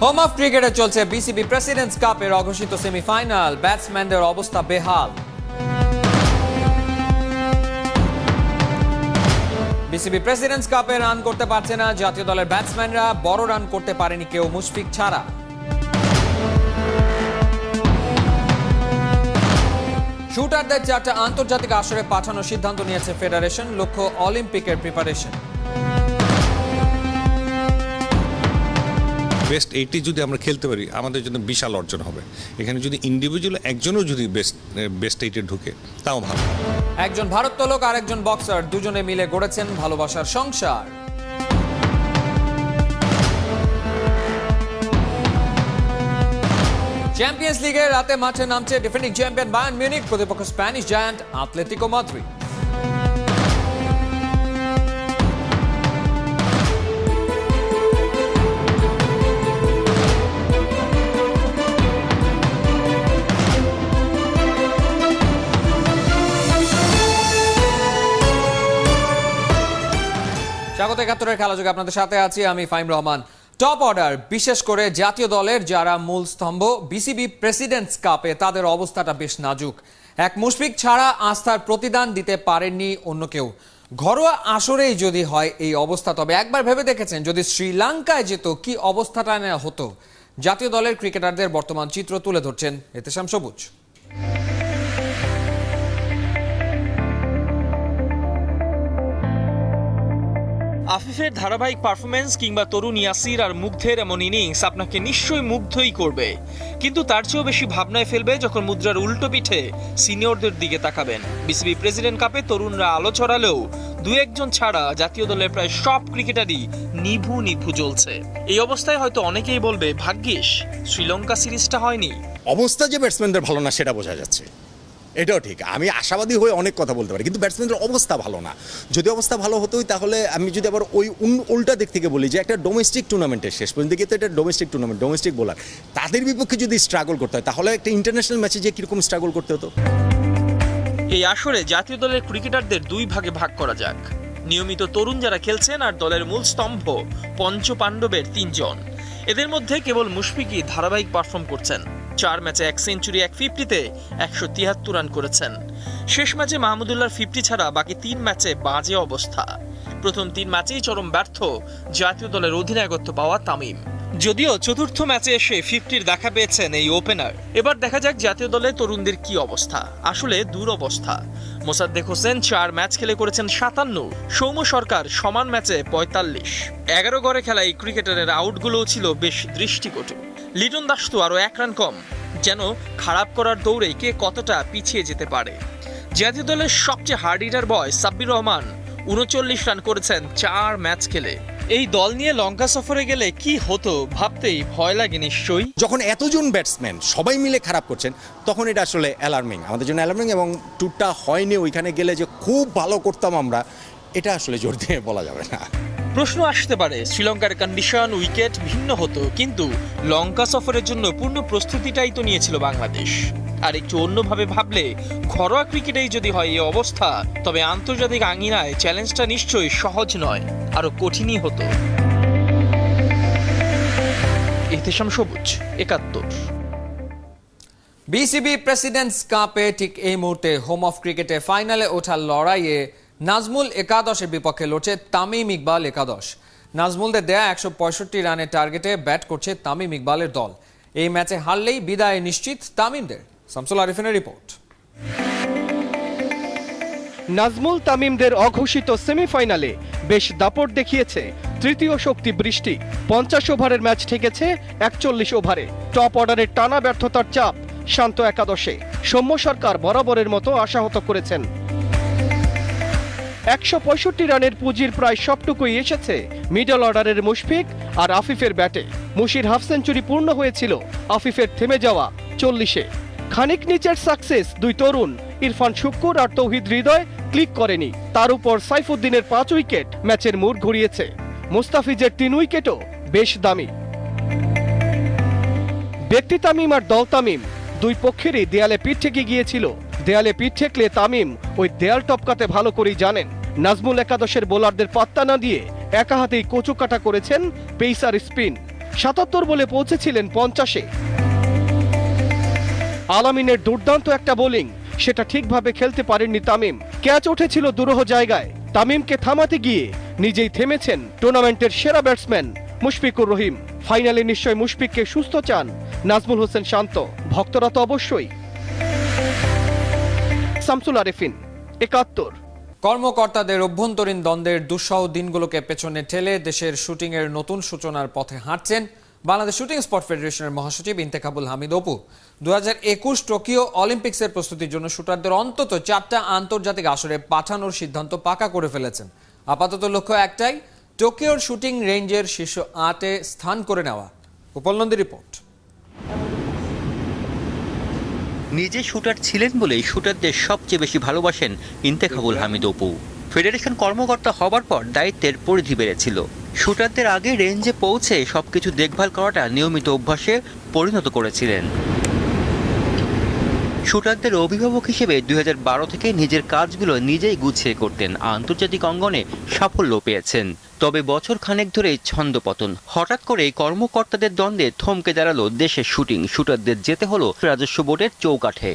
Home of ক্রিকেটে চলছে BCB presidents কাপের অঘোষিত সেমিফাইনাল, ব্যাটসম্যানদের অবস্থা বেহাল। বিসিবি প্রেসিডেন্টস কাপে রান করতে পারছে না জাতীয় দলের ব্যাটসম্যানরা, বড় রান করতে পারেনি কেউ মুশফিক ছাড়া। শুটারদের 4টা আন্তর্জাতিক আসরে পাঠানোর সিদ্ধান্ত নিয়েছে ফেডারেশন, লক্ষ্য অলিম্পিকের প্রিপারেশন। বেস্ট 80 যদি আমরা খেলতে পারি আমাদের জন্য বিশাল অর্জন হবে। এখানে যদি ইন্ডিভিজুয়াল একজনও যদি বেস্ট 8-এ ঢুকে তাও ভালো। একজন ভারোত্তোলক আর একজন বক্সার, দুজনে মিলে গড়েছেন ভালোবাসার সংসার। চ্যাম্পিয়ন্স লিগের রাতে মাঠে নামছে ডিফেন্ডিং চ্যাম্পিয়ন বায়ার্ন মিউনিখ, প্রতিপক্ষ স্প্যানিশ জায়ান্ট আতলেতিকো মাদ্রিদ। স্বাগত ৭১-এর খেলাযোগে আপনাদের সাথে আছি আমি ফাহিম রহমান। টপ অর্ডার, বিশেষ করে জাতীয় দলের যারা মূল স্তম্ভ বিসিবি প্রেসিডেন্টস কাপে, তাদের অবস্থাটা বেশ নাজুক। এক মুশফিক ছাড়া আস্থার প্রতিদান দিতে পারেননি অন্য কেউ। ঘরোয়া আসরেই যদি হয় এই অবস্থা, তবে একবার ভেবে দেখেছেন যদি শ্রীলঙ্কায় যেত কি অবস্থাটা নেওয়া হতো? জাতীয় দলের ক্রিকেটারদের বর্তমান চিত্র তুলে ধরছেন এতেশাম সবুজ। আফিফের ধারাবাহিক পারফরমেন্স কিংবা তরুণ ইয়াসির আর মুগ্ধের এমন ইনিংস আপনাকে নিশ্চয়ই মুগ্ধই করবে, কিন্তু তার চেয়েও বেশি ভাবনায় ফেলবে যখন মুদ্রার উল্টো পিঠে সিনিয়রদের দিকে তাকাবেন। বিসিবি প্রেসিডেন্ট কাপে তরুণরা আলো ছড়ালেও দু একজন ছাড়া জাতীয় দলের প্রায় সব ক্রিকেটারই নিভু জ্বলছে। এই অবস্থায় হয়তো অনেকেই বলবে ভাগ্যিস শ্রীলঙ্কা সিরিজটা হয়নি। অবস্থা যে ব্যাটসম্যানদের ভালো না সেটা বোঝা যাচ্ছে, এটাও ঠিক। আমি আশাবাদী হয়ে অনেক কথা বলতে পারি, কিন্তু ব্যাটসম্যানদের অবস্থা ভালো না। যদি অবস্থা ভালো হতোই তাহলে আমি যদি আবার ওই উল্টা দিক থেকে বলি যে একটা ডোমেস্টিক টুর্নামেন্টের শেষ পর্যন্ত গিয়ে তো এটা ডোমেস্টিক টুর্নামেন্ট, ডোমেস্টিক বোলার, তাদের বিপক্ষে যদি স্ট্রাগল করতে হয় তাহলে একটা ইন্টারন্যাশনাল ম্যাচে যে কীরকম স্ট্রাগল করতে হতো। এই আসরে জাতীয় দলের ক্রিকেটারদের দুই ভাগে ভাগ করা যাক। নিয়মিত তরুণ যারা খেলছেন আর দলের মূল স্তম্ভ পঞ্চ পাণ্ডবের 3 জন। এদের মধ্যে কেবল মুশফিকই ধারাবাহিক পারফর্ম করছেন। 4 ম্যাচে 1 সেঞ্চুরি 150-তে 173 রান করেছেন। শেষ ম্যাচে মাহমুদুল্লাহর 50 ছাড়া বাকি 3 ম্যাচে বাজে অবস্থা। প্রথম 3 ম্যাচেই চরম ব্যর্থ জাতীয় দলের অধিনায়কত্ব পাওয়া তামিম। যদিও চতুর্থ ম্যাচে এসে 50-র দেখা পেয়েছেন এই ওপেনার। এবার দেখা যাক জাতীয় দলের তরুণদের কি অবস্থা। আসলে দুরবস্থা। মোসাদ্দেক হোসেন 4 ম্যাচ খেলে করেছেন 57, সৌম্য সরকার সমান ম্যাচে 45। 11 গড়ে খেলা এই ক্রিকেটারের আউটগুলোও ছিল বেশ দৃষ্টিকটু। লিটন দাস তো আরও 1 রান কম, যেন খারাপ করার দৌড়ে কে কতটা পিছিয়ে যেতে পারে। জাতীয় দলের সবচেয়ে হার্ড হিটার বয় সাব্বির রহমান 39 রান করেছেন 4 ম্যাচ খেলে। এই দল নিয়ে লঙ্কা সফরে গেলে কি হতো ভাবতেই ভয় লাগে নিশ্চয়ই। যখন এতজন ব্যাটসম্যান সবাই মিলে খারাপ করছেন তখন এটা আসলে অ্যালার্মিং, আমাদের জন্য অ্যালার্মিং। এবং ট্যুরটা হয়নি, ওইখানে গেলে যে খুব ভালো করতাম আমরা, এটা আসলে জোর দিয়ে বলা যাবে না। প্রশ্ন আসতে পারে শ্রীলঙ্কার কন্ডিশন, উইকেট ভিন্ন হতো, কিন্তু লঙ্কা সফরের জন্য পূর্ণ প্রস্তুতিটাই তো নিয়েছিল বাংলাদেশ। আর একটু অন্যভাবে ভাবলে ঘরোয়া ক্রিকেটেই যদি হয় এই অবস্থা, তবে আন্তর্জাতিক আঙিনায় চ্যালেঞ্জটা নিশ্চয়ই সহজ নয়, আরো কঠিনই হতো। এতেশাম সবুজ, ৭১। বিসিবি প্রেসিডেন্টস কাপে ঠিক এই মুহূর্তে হোম অফ ক্রিকেটে ফাইনালে ওঠার লড়াইয়ে নাজমুল একাদশের বিপক্ষে লড়ছে তামিম ইকবাল একাদশ। নাজমুলদের দেয়া 165 রানের টার্গেটে ব্যাট করছে তামিম ইকবালের দল। এই ম্যাচে হারলেই বিদায় নিশ্চিত তামিমদের। শামসুল আরিফিনের রিপোর্ট। নাজমুল তামিমদের অঘোষিত সেমিফাইনালে বেশ দাপট দেখিয়েছে তৃতীয় শক্তি বৃষ্টি। 50 ওভারের ম্যাচ ঠেকেছে 41 ওভারে। টপ অর্ডারের টানা ব্যর্থতার চাপ শান্ত একাদশে। সৌম্য সরকার বরাবরের মতো আশাহত করেছেন। 165 রানের পুঁজির প্রায় সবটুকুই এসেছে মিডল অর্ডারের মুশফিক আর আফিফের ব্যাটে। মুশির হাফ সেঞ্চুরি পূর্ণ হয়েছিল আফিফের থেমে যাওয়া 40-এ। খানিক নিচের সাকসেস দুই তরুণ ইরফান শুক্কুর আর তৌহিদ হৃদয় ক্লিক করেনি। তার উপর সাইফুদ্দিনের 5 উইকেট ম্যাচের মোড় ঘুরিয়েছে। মুস্তাফিজের 3 উইকেটও বেশ দামি। ব্যক্তি তামিম আর দল তামিম দুই পক্ষেরই দেয়ালে পিঠ ঠেকে গিয়েছিল। দেয়ালে পিঠ ঠেকলে তামিম ওই দেয়াল টপকাতে ভালো করেই জানেন। নাজমুল একাদশের বোলারদের পাত্তা না দিয়ে একা হাতেই কচুকাটা করেছেন পেসার স্পিন। ৭৭ বলে পৌঁছেছিলেন 50-এ। আলামিনের দুর্দান্ত একটা বোলিং, সেটা ঠিকভাবে খেলতে পারেননি তামিম। ক্যাচ উঠেছিল দুরূহ জায়গায়। তামিমকে থামাতে গিয়ে নিজেই থেমেছেন টুর্নামেন্টের সেরা ব্যাটসম্যান মুশফিকুর রহিম। ফাইনালে নিশ্চয় মুশফিককে সুস্থ চান নাজমুল হোসেন শান্ত, ভক্তরা তো অবশ্যই। শামসুল আরেফিন, ৭১। কর্মকর্তাদের অভ্যন্তরীণ দ্বন্দ্বের দুঃসহ দিনগুলোকে পেছনে ঠেলে দেশের শুটিংয়ের নতুন সূচনার পথে হাঁটছেন বাংলাদেশ শুটিং স্পট ফেডারেশনের মহাসচিব ইন্তেখাবুল হামিদ অপু। 2021 টোকিও অলিম্পিক্সের প্রস্তুতির জন্য শুটারদের অন্তত 4টা আন্তর্জাতিক আসরে পাঠানোর সিদ্ধান্ত পাকা করে ফেলেছেন। আপাতত লক্ষ্য একটাই, টোকিওর শুটিং রেঞ্জের শীর্ষ 8-এ স্থান করে নেওয়া। উপল নন্দী রিপোর্ট। নিজে শুটার ছিলেন বলেই শুটারদের সবচেয়ে বেশি ভালোবাসেন ইন্তেখাবুল হামিদ অপু। ফেডারেশন কর্মকর্তা হবার পর দায়িত্বের পরিধি বেড়েছিল। শুটারদের আগে রেঞ্জে পৌঁছে সবকিছু দেখভাল করাটা নিয়মিত অভ্যাসে পরিণত করেছিলেন। শুটারদের অভিভাবক হিসেবে 2012 থেকে নিজের কাজগুলো নিজেই গুছিয়ে করতেন। আন্তর্জাতিক অঙ্গনে সাফল্য পেয়েছেন। তবে বছর খানেক ধরেই ছন্দপতন। হঠাৎ করেই কর্মকর্তাদের দ্বন্দ্বে থমকে দাঁড়ালো দেশের শুটিং। শুটারদের যেতে হলো রাজস্ব বোর্ডের চৌকাঠে।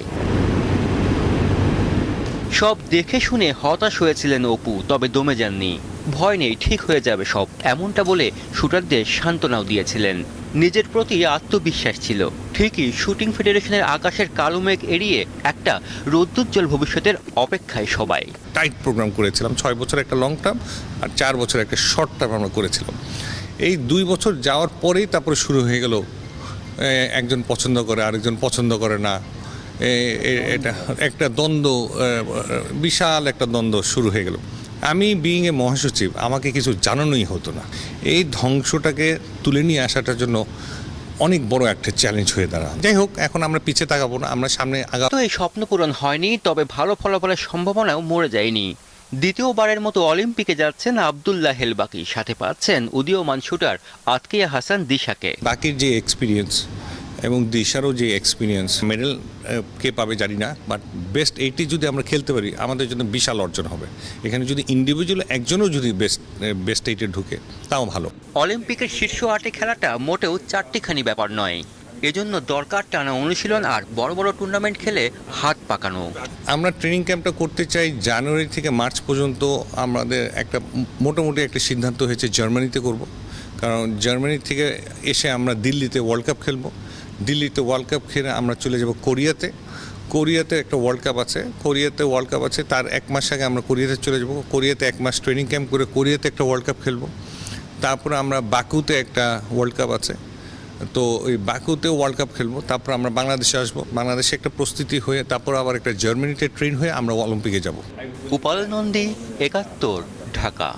সব দেখে শুনে হতাশ হয়েছিলেন অপু, তবে দমে যাননি। ভয় নেই, ঠিক হয়ে যাবে সব, এমনটা বলে শুটারদের সান্ত্বনাও দিয়েছিলেন। নিজের প্রতি আত্মবিশ্বাস ছিল। ঠিকই শুটিং ফেডারেশনের আকাশের কালো মেঘ এড়িয়ে একটা রৌদ্রোজ্জ্বল ভবিষ্যতের অপেক্ষায় সবাই। টাইট প্রোগ্রাম করেছিলাম, 6 বছর একটা লং টার্ম আর 4 বছর একটা শর্ট টার্ম আমরা করেছিলাম। এই 2 বছর যাওয়ার পরেই তারপরে শুরু হয়ে গেল একজন পছন্দ করে আরেকজন পছন্দ করে না, এটা একটা দ্বন্দ্ব, বিশাল একটা দ্বন্দ্ব শুরু হয়ে গেল। আমি বিইং এ মহাসচিব, আমাকে কিছু জানানোই হতো না। এই ধ্বংসটাকে তুলে নিয়ে আসাটার জন্য অনেক বড় একটা চ্যালেঞ্জ হয়ে দাঁড়া। যাই হোক, এখন আমরা পিছিয়ে তাকাবো না, আমরা সামনে আগাবো। তো এই স্বপ্ন পূরণ হয়নি, তবে ভালো ফলাফলের সম্ভাবনাও মরে যায়নি। দ্বিতীয়বারের মতো অলিম্পিকে যাচ্ছেন আব্দুল্লাহ হেলবাকি, সাথে পাচ্ছেন উদীয়মান শুটার আতকিয়া হাসান দিশাকে। বাকির যে এক্সপিরিয়েন্স এবং দিশারও যে এক্সপিরিয়েন্স, মেডেল কে পাবে জানি না, বাট বেস্ট 80 যদি আমরা খেলতে পারি আমাদের জন্য বিশাল অর্জন হবে। এখানে যদি ইন্ডিভিজুয়াল একজনও যদি বেস্ট 8-এ ঢুকে তাও ভালো। অলিম্পিকের শীর্ষ 8-এ খেলাটা মোটেও চারটিখানি ব্যাপার নয়। এজন্য দরকার টানা অনুশীলন আর বড় বড় টুর্নামেন্ট খেলে হাত পাকানো। আমরা ট্রেনিং ক্যাম্পটা করতে চাই জানুয়ারি থেকে মার্চ পর্যন্ত। আমাদের একটা মোটামুটি একটা সিদ্ধান্ত হয়েছে জার্মানিতে করব, কারণ জার্মানি থেকে এসে আমরা দিল্লিতে ওয়ার্ল্ড কাপ খেলবো। দিল্লিতে ওয়ার্ল্ড কাপ খেলে আমরা চলে যাব কোরিয়াতে। কোরিয়াতে একটা ওয়ার্ল্ড কাপ আছে, তার 1 মাস আগে আমরা কোরিয়াতে চলে যাব। কোরিয়াতে 1 মাস ট্রেনিং ক্যাম্প করে কোরিয়াতে একটা ওয়ার্ল্ড কাপ খেলবো। তারপরে আমরা বাকুতে একটা ওয়ার্ল্ড কাপ আছে, তো ওই বাকুতেও ওয়ার্ল্ড কাপ খেলবো। তারপর আমরা বাংলাদেশে আসবো, বাংলাদেশে একটা প্রস্তুতি হয়ে তারপর আবার একটা জার্মানিতে ট্রেন হয়ে আমরা অলিম্পিকে যাব। উপাল নন্দী, ৭১, ঢাকা।